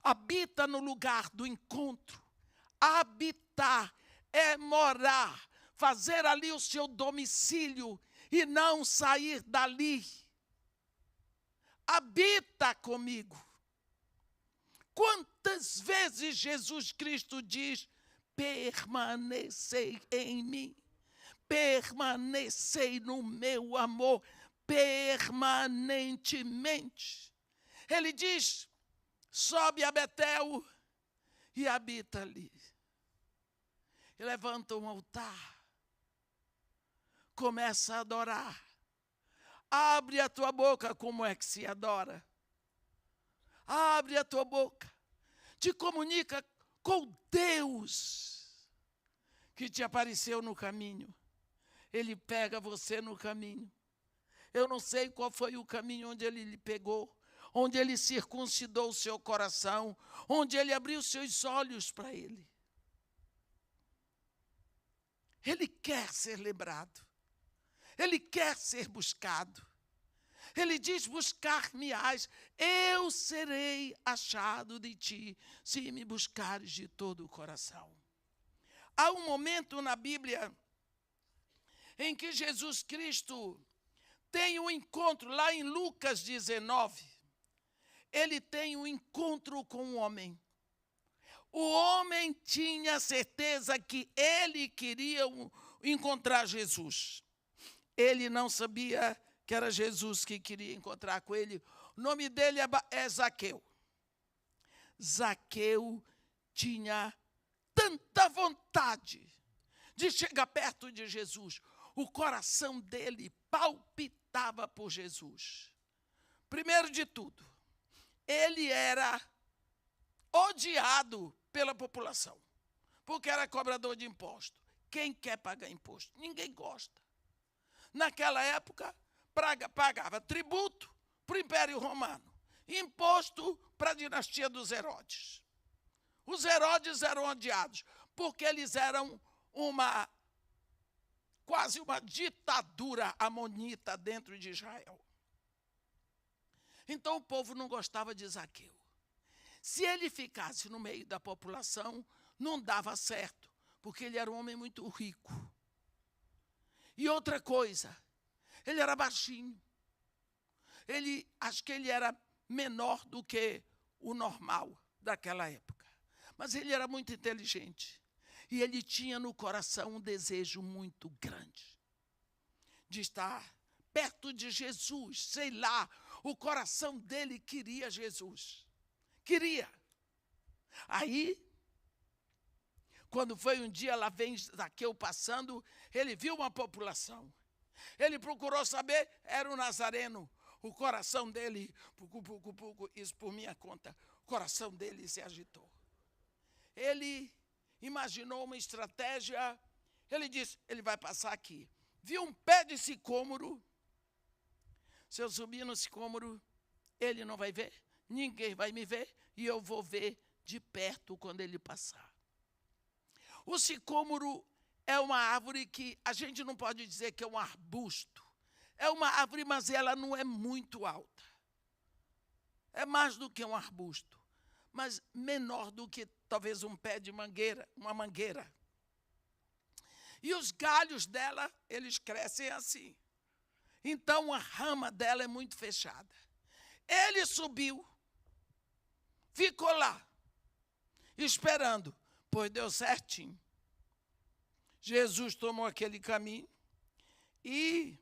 Habita no lugar do encontro. Habitar é morar, fazer ali o seu domicílio e não sair dali. Habita comigo. Quantas vezes Jesus Cristo diz, permanecei em mim, permanecei no meu amor, permanentemente. Ele diz, sobe a Betel e habita ali. E levanta um altar, começa a adorar. Abre a tua boca, como é que se adora? Abre a tua boca, te comunica com Deus que te apareceu no caminho. Ele pega você no caminho. Eu não sei qual foi o caminho onde ele lhe pegou, onde ele circuncidou o seu coração, onde ele abriu seus olhos para ele. Ele quer ser lembrado. Ele quer ser buscado. Ele diz, buscar-me-ás, eu serei achado de ti, se me buscares de todo o coração. Há um momento na Bíblia em que Jesus Cristo tem um encontro, lá em Lucas 19, ele tem um encontro com um homem. O homem tinha certeza que ele queria encontrar Jesus. Ele não sabia que era Jesus que queria encontrar com ele. O nome dele é Zaqueu. Zaqueu tinha tanta vontade de chegar perto de Jesus. O coração dele palpitava por Jesus. Primeiro de tudo, ele era odiado pela população, porque era cobrador de imposto. Quem quer pagar imposto? Ninguém gosta. Naquela época, pagava tributo para o Império Romano. imposto para a dinastia dos Herodes. Os Herodes eram odiados, porque eles eram quase uma ditadura amonita dentro de Israel. Então o povo não gostava de Zaqueu. Se ele ficasse no meio da população, não dava certo, porque ele era um homem muito rico. E outra coisa, ele era baixinho. Acho que ele era menor do que o normal daquela época. Mas ele era muito inteligente. E ele tinha no coração um desejo muito grande de estar perto de Jesus. Sei lá, o coração dele queria Jesus. Queria. Aí, quando foi um dia, lá vem Zaqueu passando, ele viu uma população. Ele procurou saber, era o Nazareno. O coração dele, isso por minha conta, o coração dele se agitou. Ele imaginou uma estratégia, ele disse, ele vai passar aqui. Viu um pé de sicômoro, se eu subir no sicômoro, ele não vai ver, ninguém vai me ver, e eu vou ver de perto quando ele passar. O sicômoro é uma árvore que a gente não pode dizer que é um arbusto. É uma árvore, mas ela não é muito alta. É mais do que um arbusto, mas menor do que talvez um pé de mangueira, uma mangueira. E os galhos dela, eles crescem assim. Então a rama dela é muito fechada. Ele subiu, ficou lá, esperando, pois deu certinho. Jesus tomou aquele caminho e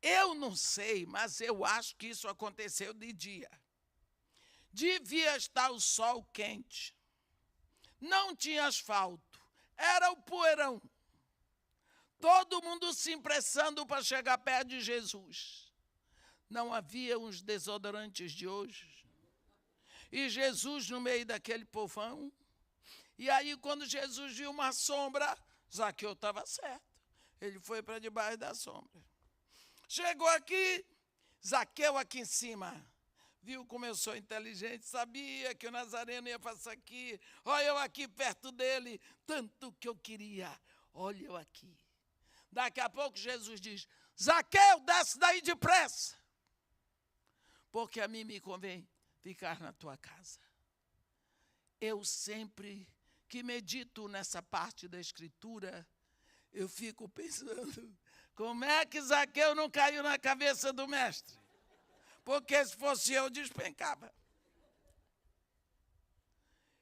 eu não sei, mas eu acho que isso aconteceu de dia. Devia estar o sol quente. Não tinha asfalto, era o poeirão. Todo mundo se impressando para chegar perto de Jesus. Não havia uns desodorantes de hoje. E Jesus no meio daquele povão. E aí, quando Jesus viu uma sombra, Zaqueu estava certo. Ele foi para debaixo da sombra. Chegou aqui, Zaqueu aqui em cima. Viu como eu sou inteligente, sabia que o Nazareno ia passar aqui. Olha eu aqui perto dele, tanto que eu queria. Olha eu aqui. Daqui a pouco Jesus diz, Zaqueu, desce daí depressa. Porque a mim me convém ficar na tua casa. Eu sempre que medito nessa parte da Escritura, eu fico pensando, como é que Zaqueu não caiu na cabeça do mestre? Porque se fosse eu, despencava.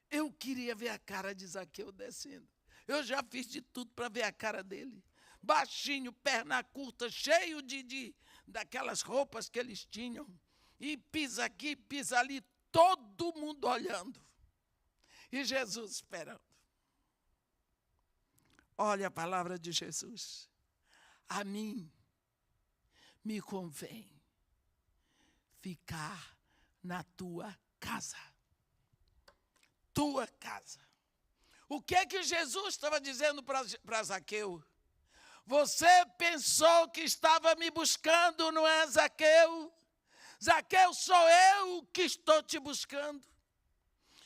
Eu queria ver a cara de Zaqueu descendo. Eu já fiz de tudo para ver a cara dele. Baixinho, perna curta, cheio daquelas roupas que eles tinham. E pisa aqui, pisa ali, todo mundo olhando. E Jesus esperando. Olha a palavra de Jesus. A mim me convém ficar na tua casa. Tua casa. O que é que Jesus estava dizendo para Zaqueu? Você pensou que estava me buscando, não é, Zaqueu? Zaqueu, sou eu que estou te buscando.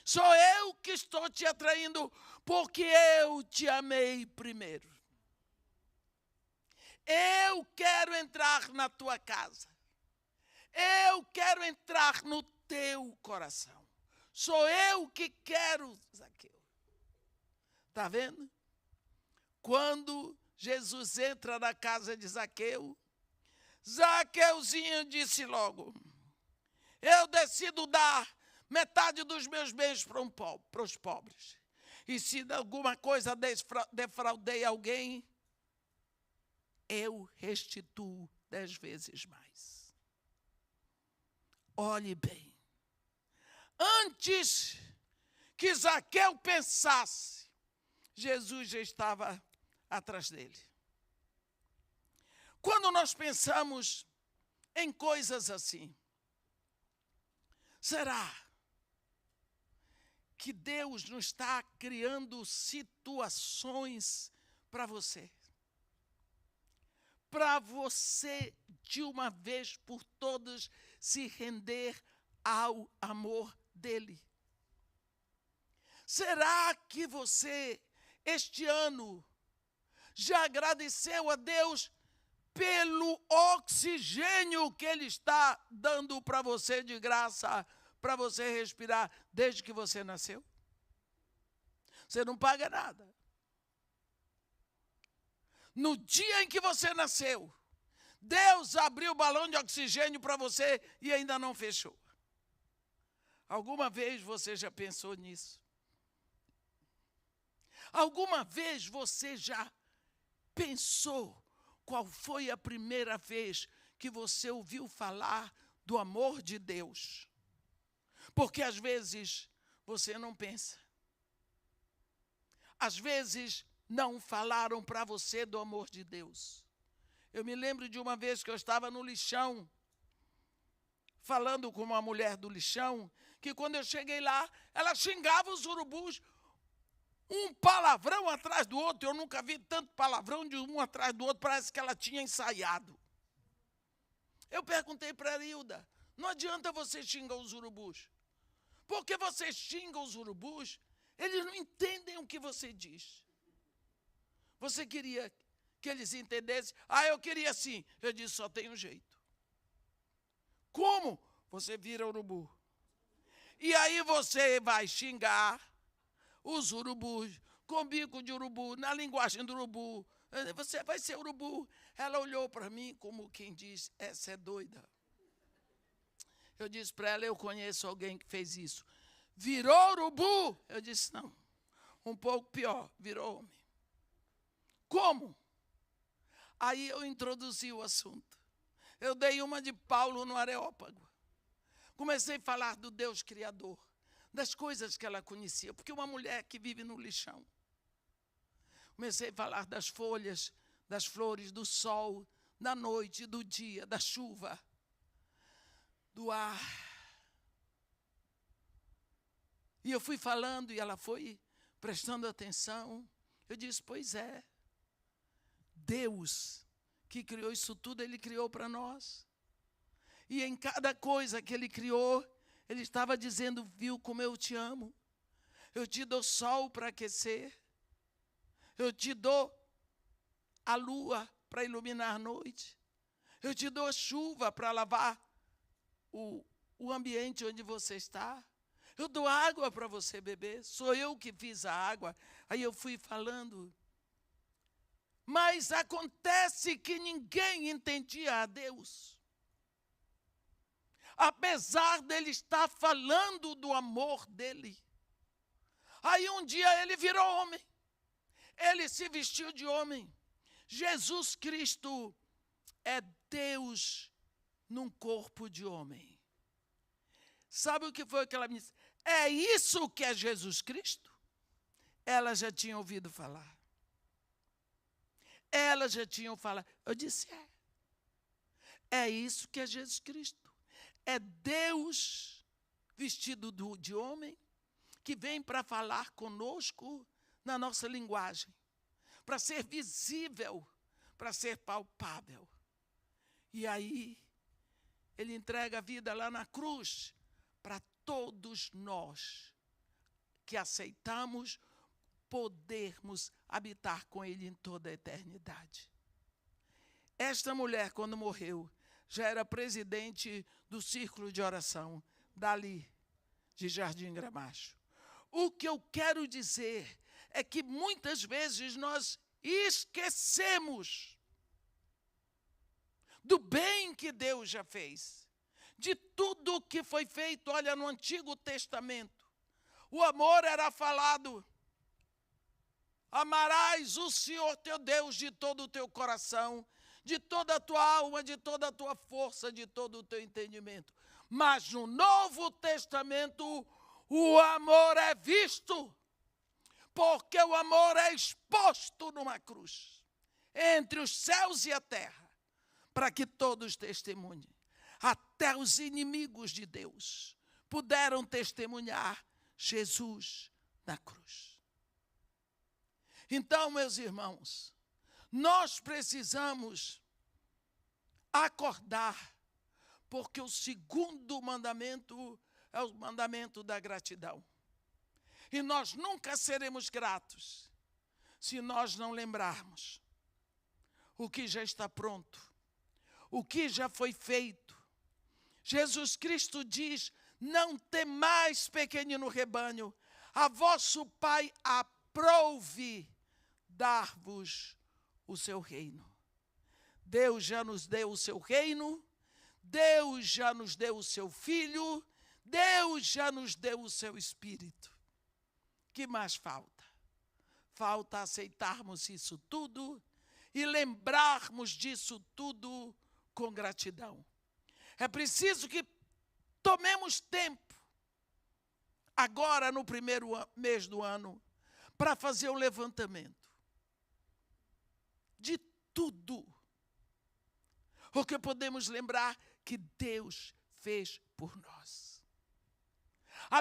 Sou eu que estou te atraindo, porque eu te amei primeiro. Eu quero entrar na tua casa. Eu quero entrar no teu coração. Sou eu que quero, Zaqueu. Está vendo? Quando Jesus entra na casa de Zaqueu, Zaqueuzinho disse logo, eu decido dar metade dos meus bens para os pobres. E se de alguma coisa defraudei alguém, eu restituo 10 vezes mais. Olhe bem. Antes que Zaqueu pensasse, Jesus já estava atrás dele. Quando nós pensamos em coisas assim, será que Deus não está criando situações para você? Para você, de uma vez por todas, se render ao amor dele. Será que você, este ano, já agradeceu a Deus pelo oxigênio que Ele está dando para você de graça, para você respirar desde que você nasceu? Você não paga nada. No dia em que você nasceu, Deus abriu o balão de oxigênio para você e ainda não fechou. Alguma vez você já pensou nisso? Alguma vez você já pensou qual foi a primeira vez que você ouviu falar do amor de Deus? Porque às vezes você não pensa. Às vezes não falaram para você do amor de Deus. Eu me lembro de uma vez que eu estava no lixão, falando com uma mulher do lixão, que quando eu cheguei lá, ela xingava os urubus, um palavrão atrás do outro. Eu nunca vi tanto palavrão de um atrás do outro, parece que ela tinha ensaiado. Eu perguntei para a Hilda, não adianta você xingar os urubus, porque você xinga os urubus, eles não entendem o que você diz. Você queria que eles entendessem? Eu queria sim. Eu disse, só tem um jeito. Como? Você vira urubu. E aí você vai xingar os urubus, com bico de urubu, na linguagem do urubu. Você vai ser urubu. Ela olhou para mim como quem diz, essa é doida. Eu disse para ela, eu conheço alguém que fez isso. Virou urubu? Eu disse, não. Um pouco pior, virou homem. Como? Aí eu introduzi o assunto. Eu dei uma de Paulo no Areópago. Comecei a falar do Deus Criador, das coisas que ela conhecia, porque uma mulher que vive no lixão. Comecei a falar das folhas, das flores, do sol, da noite, do dia, da chuva, do ar. E eu fui falando e ela foi prestando atenção. Eu disse, pois é, Deus que criou isso tudo, Ele criou para nós. E em cada coisa que Ele criou, Ele estava dizendo, viu como eu te amo? Eu te dou sol para aquecer. Eu te dou a lua para iluminar a noite. Eu te dou a chuva para lavar o ambiente onde você está. Eu dou água para você beber. Sou eu que fiz a água. Aí eu fui falando. Mas acontece que ninguém entendia a Deus. Apesar dele estar falando do amor dele. Aí um dia ele virou homem. Ele se vestiu de homem. Jesus Cristo é Deus num corpo de homem. Sabe o que foi que ela me disse? É isso que é Jesus Cristo? Ela já tinha ouvido falar. Ela já tinha falado. Eu disse, é isso que é Jesus Cristo. É Deus vestido de homem, que vem para falar conosco na nossa linguagem, para ser visível, para ser palpável. E aí, Ele entrega a vida lá na cruz, para todos nós que aceitamos podermos habitar com Ele em toda a eternidade. Esta mulher, quando morreu, já era presidente do círculo de oração, dali, de Jardim Gramacho. O que eu quero dizer é que muitas vezes nós esquecemos do bem que Deus já fez, de tudo o que foi feito. Olha, no Antigo Testamento, o amor era falado. Amarás o Senhor teu Deus de todo o teu coração, de toda a tua alma, de toda a tua força, de todo o teu entendimento. Mas no Novo Testamento, o amor é visto, porque o amor é exposto numa cruz, entre os céus e a terra, para que todos testemunhem. Até os inimigos de Deus puderam testemunhar Jesus na cruz. Então, meus irmãos, nós precisamos acordar Porque o segundo mandamento é o mandamento da gratidão. E nós nunca seremos gratos se nós não lembrarmos o que já está pronto, o que já foi feito. Jesus Cristo diz: não temais, pequenino rebanho, a vosso Pai aprouve dar-vos o seu reino. Deus já nos deu o seu reino, Deus já nos deu o seu Filho, Deus já nos deu o seu Espírito. Que mais falta? Falta aceitarmos isso tudo e lembrarmos disso tudo com gratidão. É preciso que tomemos tempo, agora no primeiro mês do ano, para fazer um levantamento de tudo o que podemos lembrar que Deus fez por nós.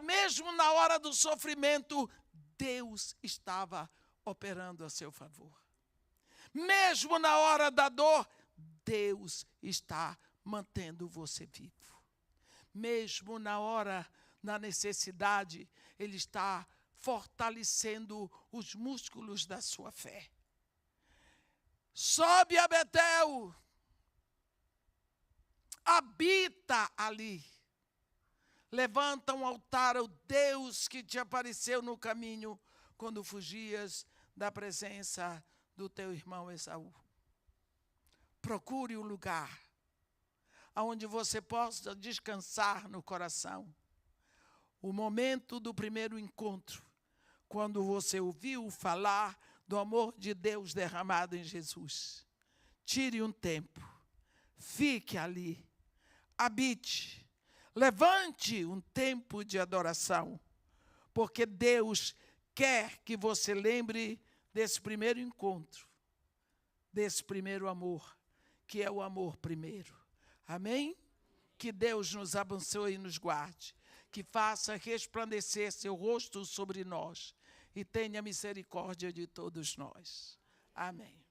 Mesmo na hora do sofrimento, Deus estava operando a seu favor. Mesmo na hora da dor, Deus está mantendo você vivo. Mesmo na necessidade, Ele está fortalecendo os músculos da sua fé. Sobe a Betel, habita ali. Levanta um altar ao Deus que te apareceu no caminho quando fugias da presença do teu irmão Esaú. Procure um lugar onde você possa descansar no coração. O momento do primeiro encontro, quando você ouviu falar do amor de Deus derramado em Jesus. Tire um tempo, fique ali, habite, levante um tempo de adoração, porque Deus quer que você lembre desse primeiro encontro, desse primeiro amor, que é o amor primeiro. Amém? Que Deus nos abençoe e nos guarde, que faça resplandecer seu rosto sobre nós e tenha misericórdia de todos nós. Amém.